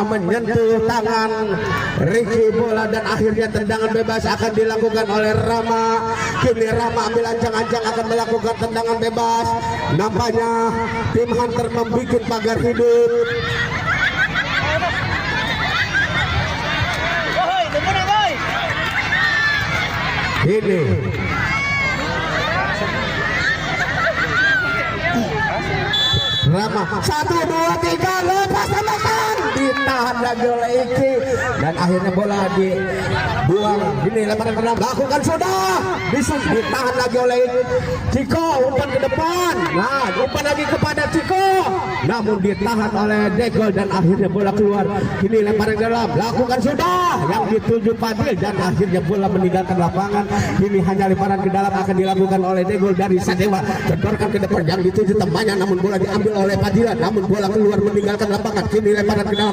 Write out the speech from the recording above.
menyentuh tangan Ricky bola dan akhirnya tendangan bebas akan dilakukan oleh Rama. Kini Rama ambil ancang-ancang akan melakukan tendangan bebas. Nampaknya tim Hunter membuat pagar hidup. Ini Rama 1, 2, 3 lepas tembakan ditahan lagi oleh Iki dan akhirnya bola dibuang. Ini lemparan ke dalam lakukan sudah ditahan lagi oleh Ciko, umpan ke depan. Nah, umpan lagi kepada Ciko, namun ditahan oleh Degol dan akhirnya bola keluar. Ini lemparan ke dalam lakukan sudah yang dituju Fadil dan akhirnya bola meninggalkan lapangan. Ini hanya lemparan ke dalam akan dilakukan oleh Degol dari Sadewa, cedorkan ke depan yang dituju temannya, namun bola diambil oleh Fadila, namun bola keluar meninggalkan lapangan. Kini lemparan ke dalam